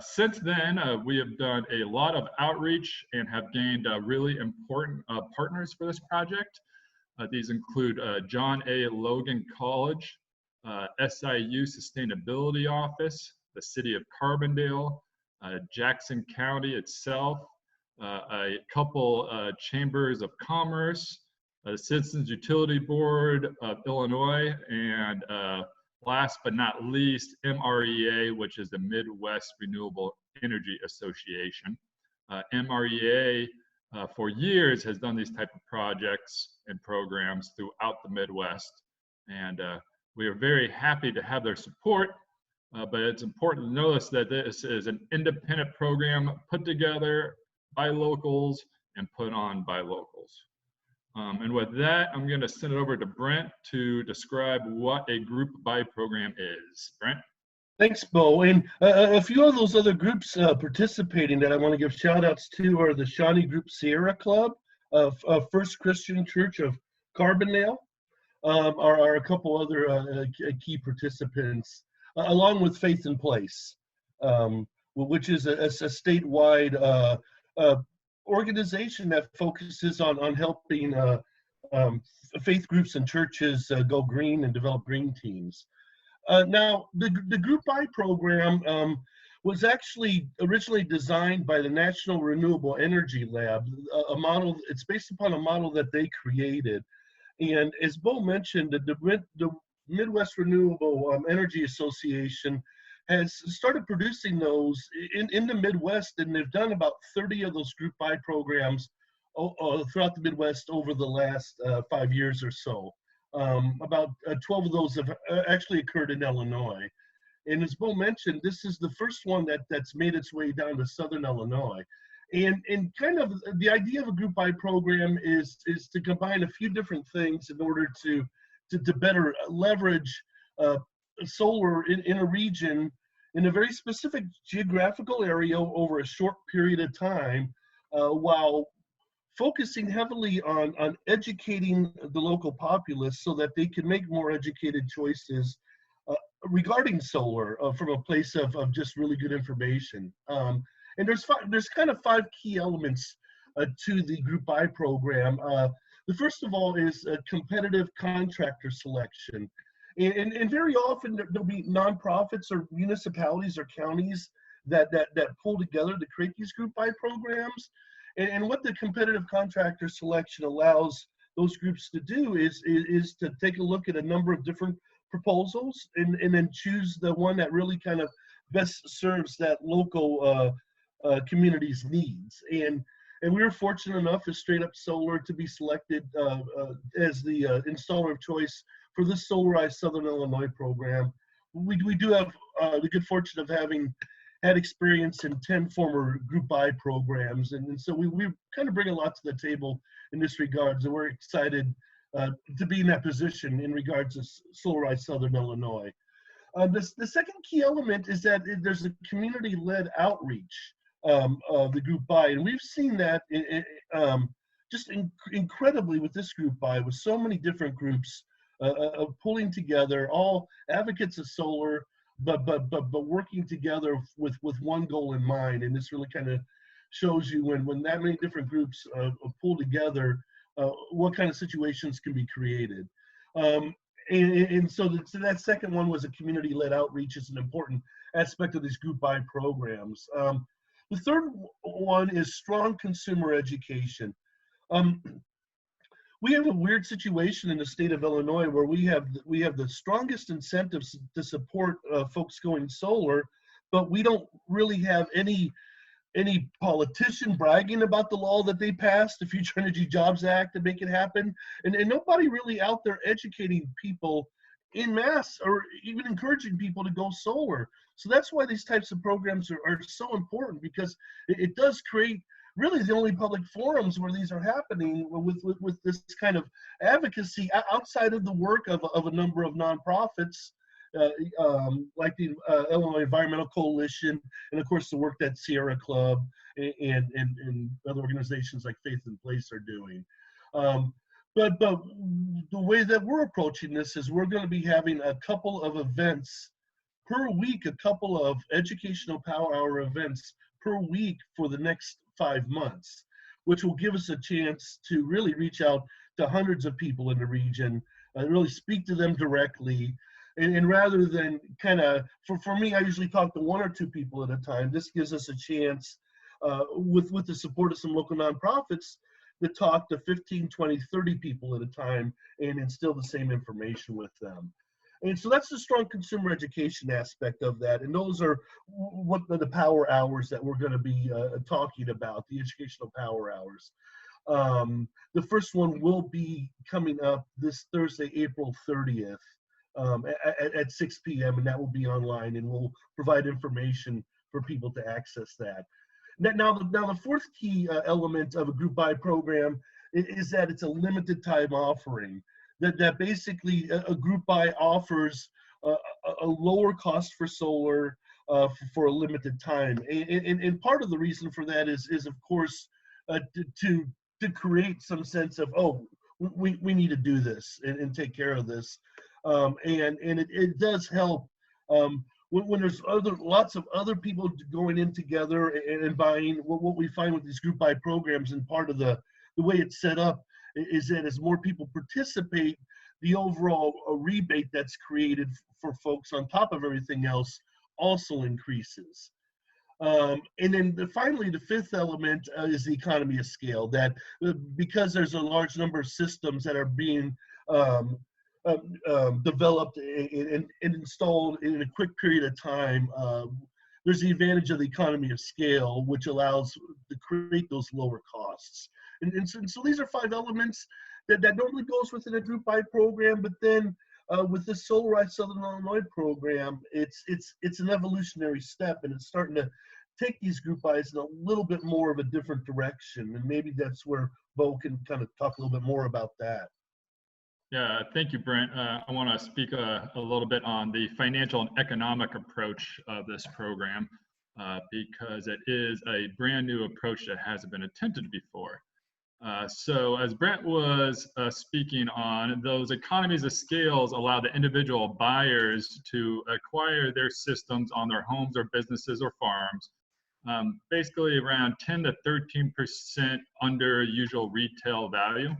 Since then, we have done a lot of outreach and have gained really important partners for this project. These include John A. Logan College, SIU Sustainability Office, the City of Carbondale, Jackson County itself, a couple chambers of commerce, the Citizens Utility Board of Illinois, and last but not least, MREA, which is the Midwest Renewable Energy Association. MREA for years has done these type of projects and programs throughout the Midwest, and we are very happy to have their support. But it's important to notice that this is an independent program put together by locals and put on by locals. And with that, I'm going to send it over to Brent to describe what a group buy program is. Brent? Thanks, Beau. And a few of those other groups participating that I want to give shout outs to are the Shawnee Group Sierra Club, First Christian Church of Carbondale, are a couple other key participants, along with Faith in Place, which is a statewide organization that focuses on helping faith groups and churches go green and develop green teams. Now, the Group buy program was actually originally designed by the National Renewable Energy Lab, a model. It's based upon a model that they created. And as Beau mentioned, the Midwest Renewable Energy Association has started producing those in the Midwest, and they've done about 30 of those group buy programs throughout the Midwest over the last 5 years or so. About 12 of those have actually occurred in Illinois. And as Beau mentioned, this is the first one that's made its way down to Southern Illinois. And kind of the idea of a group buy program is to combine a few different things in order to better leverage solar in a region, in a very specific geographical area over a short period of time, while focusing heavily on educating the local populace so that they can make more educated choices regarding solar from a place of just really good information. And there's kind of 5 key elements to the group buy program. The first of all is a competitive contractor selection. And very often there'll be nonprofits or municipalities or counties that pull together to create these group buy programs. And what the competitive contractor selection allows those groups to do is to take a look at a number of different proposals and then choose the one that really kind of best serves that local community's needs. And we were fortunate enough as Straight Up Solar to be selected as the installer of choice for this Solarize Southern Illinois program. We do have the good fortune of having had experience in 10 former group buy programs. And so we kind of bring a lot to the table in this regard. So we're excited to be in that position in regards to Solarize Southern Illinois. The second key element is that there's a community-led outreach of the group buy. And we've seen that just incredibly with this group buy, with so many different groups pulling together, all advocates of solar, but working together with one goal in mind. And this really kind of shows you when that many different groups pull together, what kind of situations can be created. And so that second one was a community-led outreach is an important aspect of these group buy programs. The third one is strong consumer education. We have a weird situation in the state of Illinois where we have the strongest incentives to support folks going solar, but we don't really have any politician bragging about the law that they passed, the Future Energy Jobs Act, to make it happen, and nobody really out there educating people in mass or even encouraging people to go solar. So that's why these types of programs are so important, because it does create really the only public forums where these are happening with this kind of advocacy outside of the work of a number of nonprofits like the Illinois Environmental Coalition, and of course the work that Sierra Club and other organizations like Faith in Place are doing. But the way that we're approaching this is we're going to be having a couple of events per week, a couple of educational power hour events per week for the next 5 months, which will give us a chance to really reach out to hundreds of people in the region and really speak to them directly. And rather than kind of, for me, I usually talk to one or two people at a time. This gives us a chance with the support of some local nonprofits to talk to 15, 20, 30 people at a time and instill the same information with them. And so that's the strong consumer education aspect of that. And those are what the power hours that we're going to be talking about, the educational power hours. The first one will be coming up this Thursday, April 30th at 6 p.m. And that will be online, and we'll provide information for people to access that. Now the fourth key element of a group buy program is that it's a limited time offering. That basically a group buy offers a lower cost for solar for a limited time. And part of the reason for that is of course, to create some sense of, oh, we need to do this and take care of this. And it does help when there's lots of other people going in together and buying. What we find with these group buy programs, and part of the way it's set up, is that as more people participate, the overall rebate that's created for folks on top of everything else also increases. And then finally, the fifth element is the economy of scale, that because there's a large number of systems that are being developed and installed in a quick period of time, there's the advantage of the economy of scale, which allows to create those lower costs. And so these are 5 elements that normally goes within a group buy program, but then with the Solarize Southern Illinois program, it's an evolutionary step, and it's starting to take these group buys in a little bit more of a different direction. And maybe that's where Beau can kind of talk a little bit more about that. Yeah, thank you, Brent. I want to speak a little bit on the financial and economic approach of this program because it is a brand new approach that hasn't been attempted before. So as Brent was speaking on, those economies of scales allow the individual buyers to acquire their systems on their homes or businesses or farms, basically around 10 to 13% under usual retail value.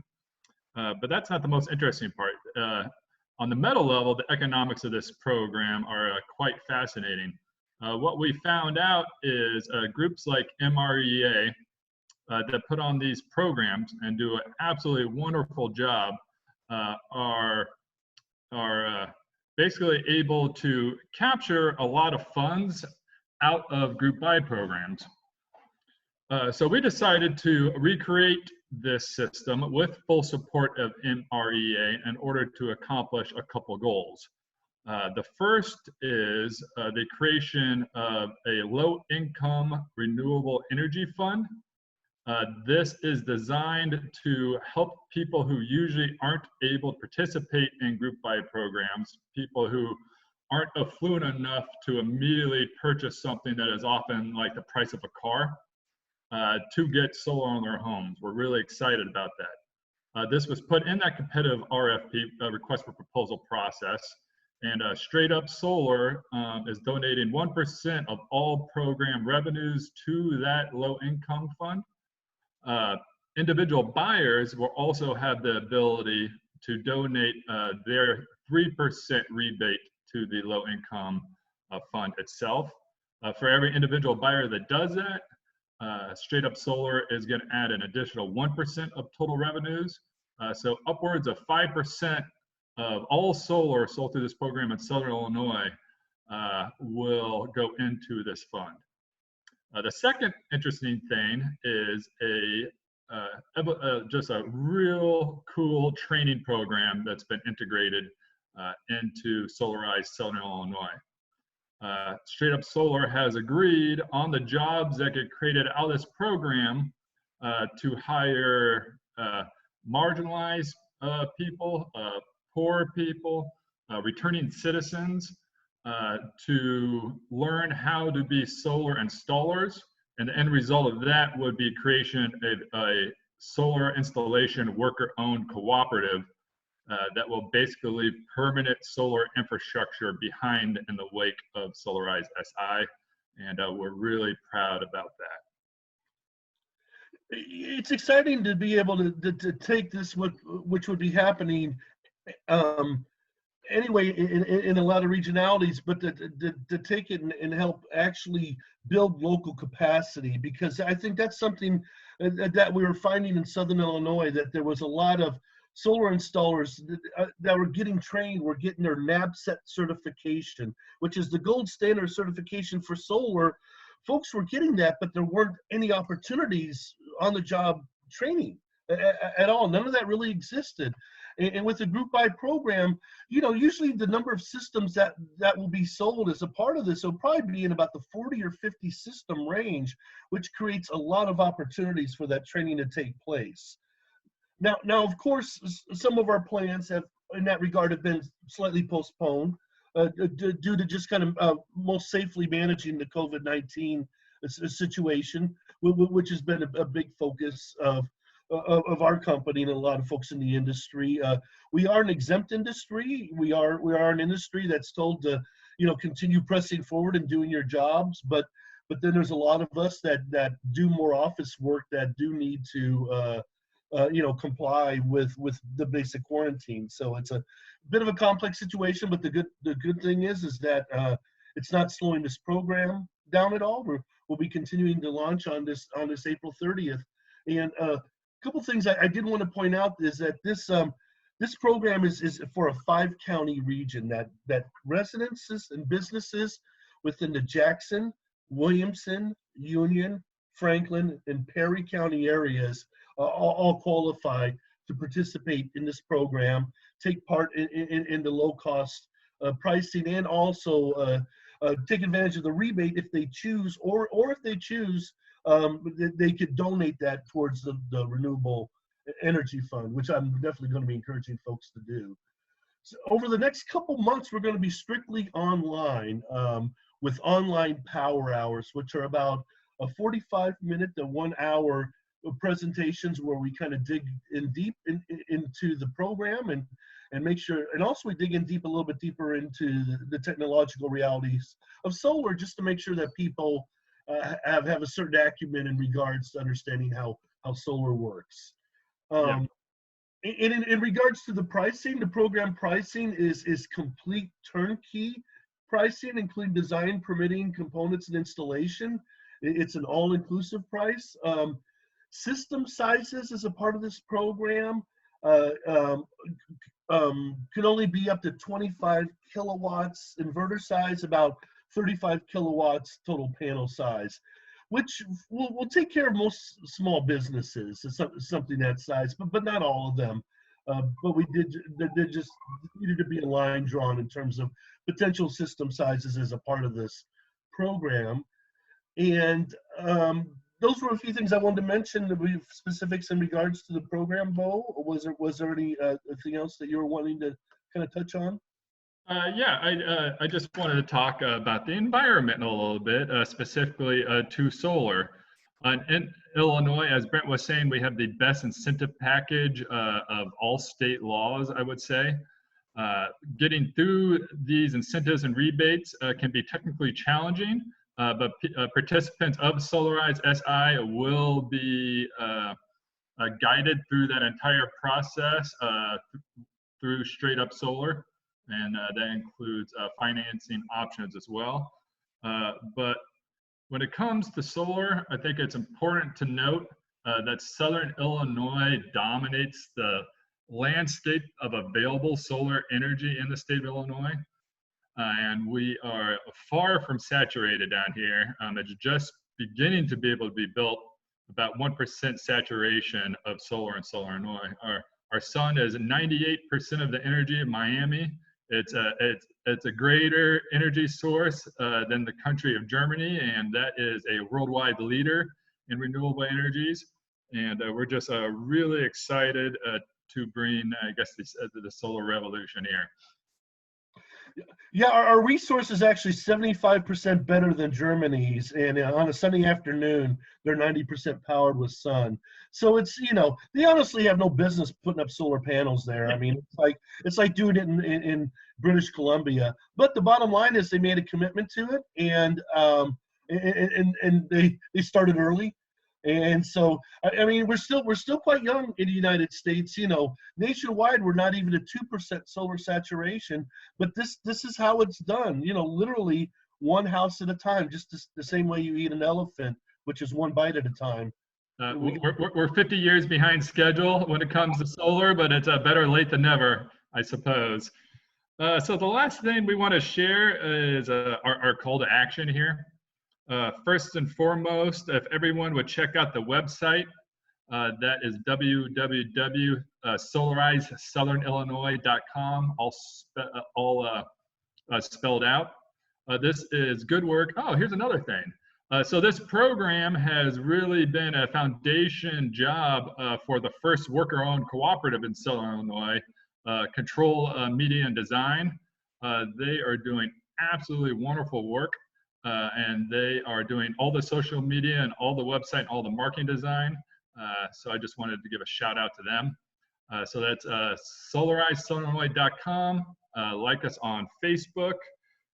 But that's not the most interesting part. On the meta level, the economics of this program are quite fascinating. What we found out is groups like MREA that put on these programs and do an absolutely wonderful job are basically able to capture a lot of funds out of group buy programs. So we decided to recreate this system with full support of MREA in order to accomplish a couple goals. The first is the creation of a low-income renewable energy fund. This is designed to help people who usually aren't able to participate in group buy programs, people who aren't affluent enough to immediately purchase something that is often like the price of a car, to get solar on their homes. We're really excited about that. This was put in that competitive RFP, request for proposal process, and Straight Up Solar is donating 1% of all program revenues to that low-income fund. Individual buyers will also have the ability to donate their 3% rebate to the low-income fund itself. For every individual buyer that does that, Straight Up Solar is going to add an additional 1% of total revenues. So upwards of 5% of all solar sold through this program in Southern Illinois will go into this fund. The second interesting thing is just a real cool training program that's been integrated into Solarize Southern Illinois. Straight Up Solar has agreed on the jobs that get created out of this program to hire marginalized people, poor people, returning citizens to learn how to be solar installers. And the end result of that would be creation of a solar installation worker-owned cooperative that will basically leave permanent solar infrastructure behind in the wake of Solarize SI. And we're really proud about that. It's exciting to be able to take this, which would be happening anyway in a lot of regionalities, but to take it and help actually build local capacity, because I think that's something that we were finding in Southern Illinois, that there was a lot of solar installers that were getting trained, were getting their NABCET certification, which is the gold standard certification for solar. Folks were getting that, but there weren't any opportunities on the job training at all. None of that really existed. And with the group buy program, usually the number of systems that will be sold as a part of this will probably be in about the 40 or 50 system range, which creates a lot of opportunities for that training to take place. Now, of course, some of our plans have, in that regard, have been slightly postponed due to just kind of most safely managing the COVID-19 situation, which has been a big focus of our company and a lot of folks in the industry. We are an exempt industry. We are an industry that's told to, continue pressing forward and doing your jobs. But then there's a lot of us that do more office work that do need to, comply with the basic quarantine. So it's a bit of a complex situation. But the good thing is that it's not slowing this program down at all. We'll be continuing to launch on this April 30th. And couple things I did want to point out is that this program is for a 5-county region, that residences and businesses within the Jackson, Williamson, Union, Franklin, and Perry County areas all qualify to participate in this program, take part in the low-cost pricing, and also take advantage of the rebate if they choose, or if they choose, they could donate that towards the Renewable Energy Fund, which I'm definitely going to be encouraging folks to do. So over the next couple months, we're going to be strictly online with online power hours, which are about a 45-minute to 1 hour presentations where we kind of dig in deep into the program and make sure, and also we dig in a little bit deeper into the technological realities of solar, just to make sure that people have a certain acumen in regards to understanding how solar works. In regards to the pricing, the program pricing is complete turnkey pricing, including design, permitting, components, and installation. It's an all-inclusive price. System sizes as a part of this program can only be up to 25 kilowatts inverter size, about 35 kilowatts total panel size, which will take care of most small businesses. It's something that size, but not all of them. But there just needed to be a line drawn in terms of potential system sizes as a part of this program. And those were a few things I wanted to mention. Do we have specifics in regards to the program, Beau? Or was there anything else that you were wanting to kind of touch on? I just wanted to talk about the environment a little bit, specifically to solar. In Illinois, as Brent was saying, we have the best incentive package of all state laws, I would say. Getting through these incentives and rebates can be technically challenging, but participants of Solarize SI will be guided through that entire process through straight up solar. And that includes financing options as well. But when it comes to solar, I think it's important to note that Southern Illinois dominates the landscape of available solar energy in the state of Illinois. And we are far from saturated down here. It's just beginning to be able to be built, about 1% saturation of solar in Southern Illinois. Our sun is 98% of the energy in Miami. It's a greater energy source than the country of Germany, and that is a worldwide leader in renewable energies. And we're just really excited to bring, I guess, the solar revolution here. Yeah, our resource is actually 75% better than Germany's, and on a sunny afternoon, they're 90% powered with sun. So it's, they honestly have no business putting up solar panels there. I mean, it's like doing it in British Columbia. But the bottom line is they made a commitment to it, and they started early. And so, I mean, we're still quite young in the United States. Nationwide, we're not even at 2% solar saturation. But this is how it's done. Literally one house at a time, just the same way you eat an elephant, which is one bite at a time. We're 50 years behind schedule when it comes to solar, but it's better late than never, I suppose. So the last thing we want to share is our call to action here. First and foremost, if everyone would check out the website, that is www.solarizesouthernillinois.com, all spelled out. This is good work. Oh, here's another thing. So this program has really been a foundation job for the first worker-owned cooperative in Southern Illinois, Control Media and Design. They are doing absolutely wonderful work. And they are doing all the social media and all the website and all the marketing design. So I just wanted to give a shout out to them. So that's solarizeSouthernIllinois.com. Like us on Facebook,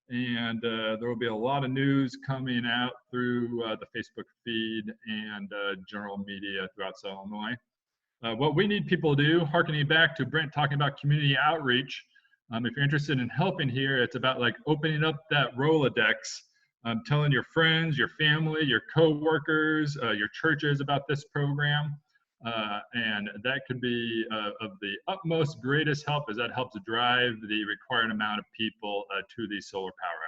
and there will be a lot of news coming out through the Facebook feed and general media throughout Southern Illinois. What we need people to do, harkening back to Brent talking about community outreach, if you're interested in helping here, it's about like opening up that Rolodex. Telling your friends, your family, your co-workers, your churches about this program. And that could be of the utmost greatest help, as that helps drive the required amount of people to these solar power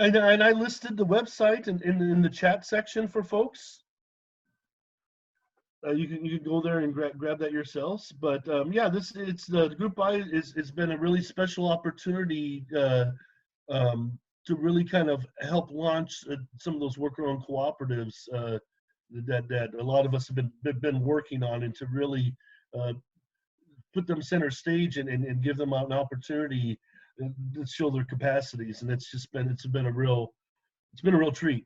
hours. And I listed the website in the chat section for folks. You can go there and grab that yourselves. But yeah, it's the group buy it's been a really special opportunity to really kind of help launch some of those worker-owned cooperatives that a lot of us have been working on, and to really put them center stage and give them an opportunity to show their capacities. And it's been a real treat.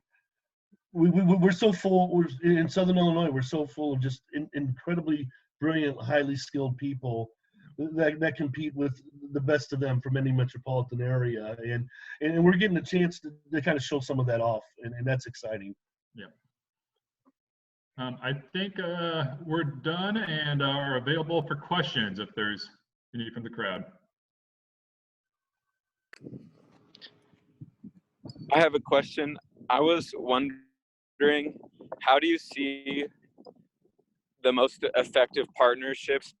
We're so full. In Southern Illinois, we're so full of just incredibly brilliant, highly skilled people that compete with the best of them from any metropolitan area, and we're getting a chance to kind of show some of that off, and that's exciting. Yeah. I think we're done and are available for questions if there's any from the crowd. I have a question. I was wondering, how do you see the most effective partnerships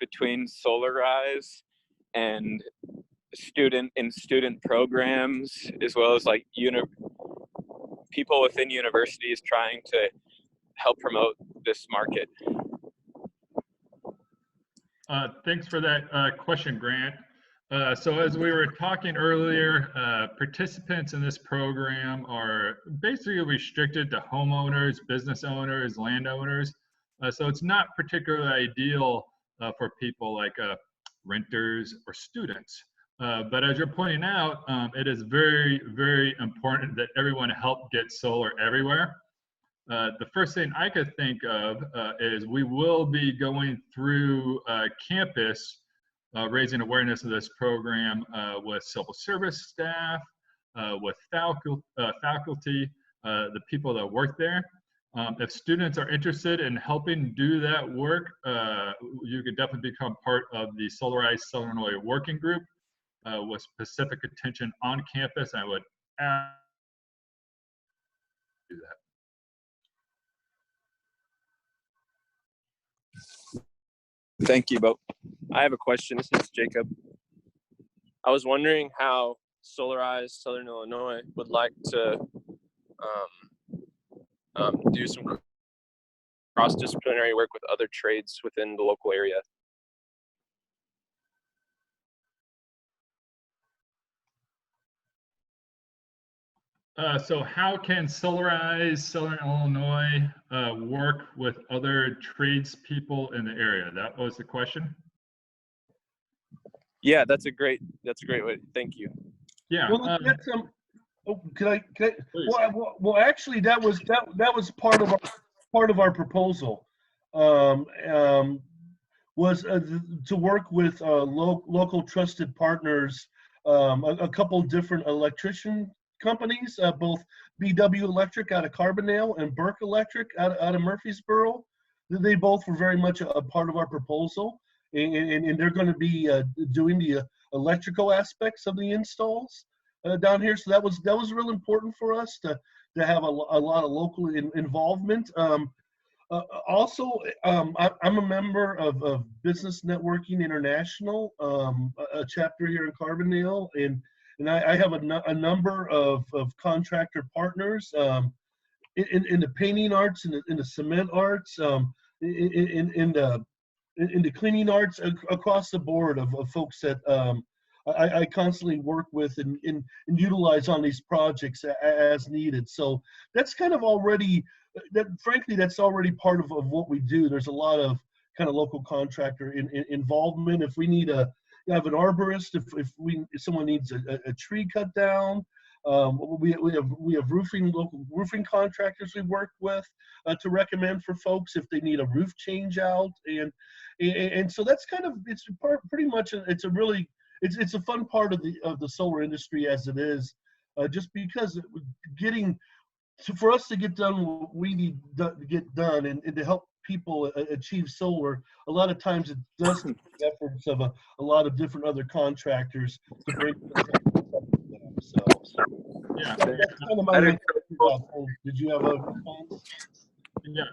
between Solarize and student programs, as well as like people within universities trying to help promote this market? Thanks for that question, Grant. So as we were talking earlier, participants in this program are basically restricted to homeowners, business owners, landowners. So it's not particularly ideal for people like renters or students. But as you're pointing out, it is very, very important that everyone help get solar everywhere. The first thing I could think of is we will be going through campus raising awareness of this program with civil service staff, with faculty, the people that work there. If students are interested in helping do that work, you could definitely become part of the Solarize Southern Illinois working group with specific attention on campus. I would do that. Thank you, Beau. I have a question. This is Jacob. I was wondering how Solarize Southern Illinois would like to do some cross-disciplinary work with other trades within the local area. So how can Solarize Southern Illinois work with other tradespeople in the area? That was the question? Yeah, that's a great way. Thank you. Yeah. Well, that's oh, can I? Please. Well, actually, that was part of our proposal. Um, um, was to work with local trusted partners, a couple different electrician companies, both BW Electric out of Carbondale and Burke Electric out of Murfreesboro. They both were very much a part of our proposal, and they're going to be doing the electrical aspects of the installs down here. So that was real important for us to have a lot of local involvement. Also, I'm a member of Business Networking International, a chapter here in Carbondale, and I have a number of contractor partners in the painting arts, in the cement arts, in the cleaning arts, across the board of folks that I constantly work with and utilize on these projects as needed. So that's kind of already, frankly, that's already part of what we do. There's a lot of kind of local contractor involvement. If we need have an arborist, if someone needs a tree cut down, we have local roofing contractors we work with to recommend for folks if they need a roof change out, and so that's kind of, it's pretty much it's a fun part of the solar industry as it is, just because for us to get done what we need to get done, and to help people achieve solar, a lot of times it does take the efforts of a lot of different other contractors to bring them. So Yeah. that's kind of my answer. Did you have a response? Yeah,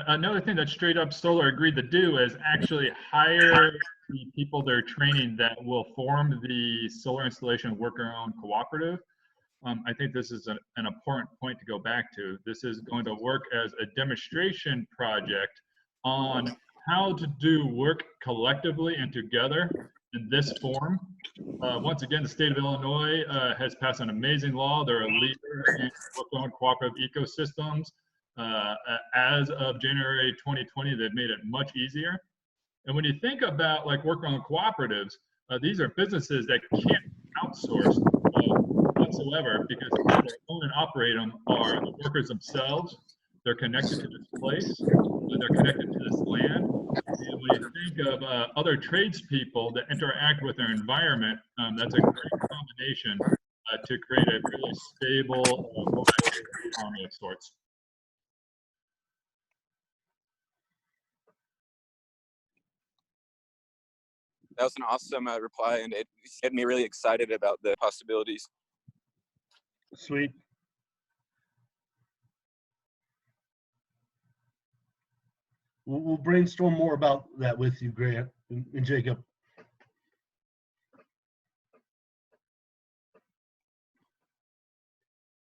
another thing that Straight Up Solar agreed to do is actually hire the people they're training that will form the solar installation worker-owned cooperative. I think this is an important point to go back to. This is going to work as a demonstration project on how to do work collectively and together in this form. Once again, the state of Illinois has passed an amazing law. They're a leader in worker-owned cooperative ecosystems. As of January 2020, they've made it much easier. And when you think about like worker-owned cooperatives, these are businesses that can't outsource whatsoever, because the people that own and operate them are the workers themselves. They're connected to this place, they're connected to this land. And when you think of other tradespeople that interact with their environment, that's a great combination to create a really stable local economy of sorts. That was an awesome reply, and it get me really excited about the possibilities. Sweet. We'll brainstorm more about that with you, Grant and Jacob.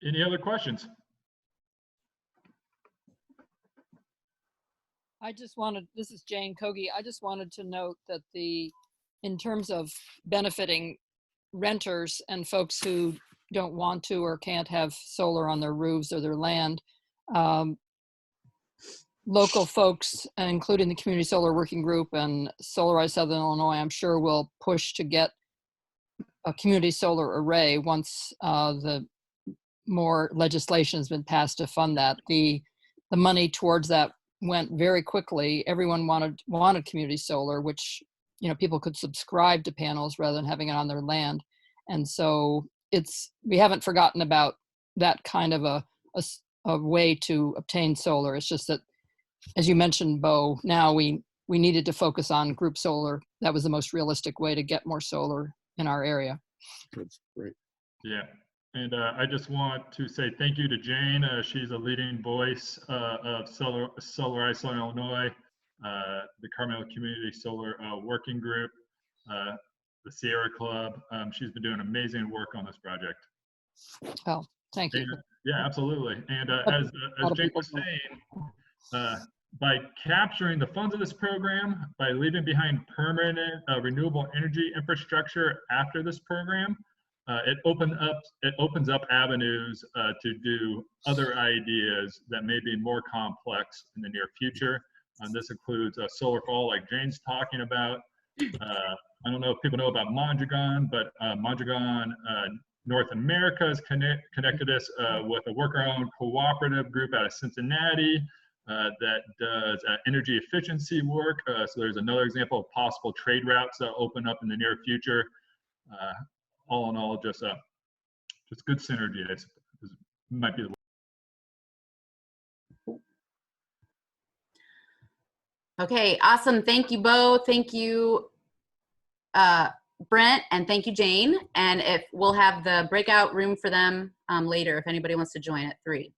Any other questions? This is Jane Kogi. I just wanted to note that in terms of benefiting renters and folks who don't want to or can't have solar on their roofs or their land, local folks, including the Community Solar Working Group and Solarize Southern Illinois, I'm sure will push to get a community solar array once the more legislation has been passed to fund that. The money towards that went very quickly. Everyone wanted community solar, which, people could subscribe to panels rather than having it on their land. And so we haven't forgotten about that kind of a way to obtain solar. It's just that, as you mentioned, Beau, now we needed to focus on group solar. That was the most realistic way to get more solar in our area. That's great. Yeah. And I just want to say thank you to Jane. She's a leading voice of Solarize Southern Illinois, the Carmel Community Solar Working Group, the Sierra Club. She's been doing amazing work on this project. Oh, thank you. And, yeah, absolutely. And as Jane was saying, by capturing the funds of this program, by leaving behind permanent renewable energy infrastructure after this program, it opens up avenues to do other ideas that may be more complex in the near future. And this includes solar for all, like Jane's talking about, I don't know if people know about Mondragon, but Mondragon North America has connected us with a worker-owned cooperative group out of Cincinnati that does energy efficiency work. So there's another example of possible trade routes that open up in the near future. All in all, just good synergy. Might be the Okay, awesome. Thank you, Beau. Thank you, Brent, and thank you, Jane. And if we'll have the breakout room for them later if anybody wants to join at 3.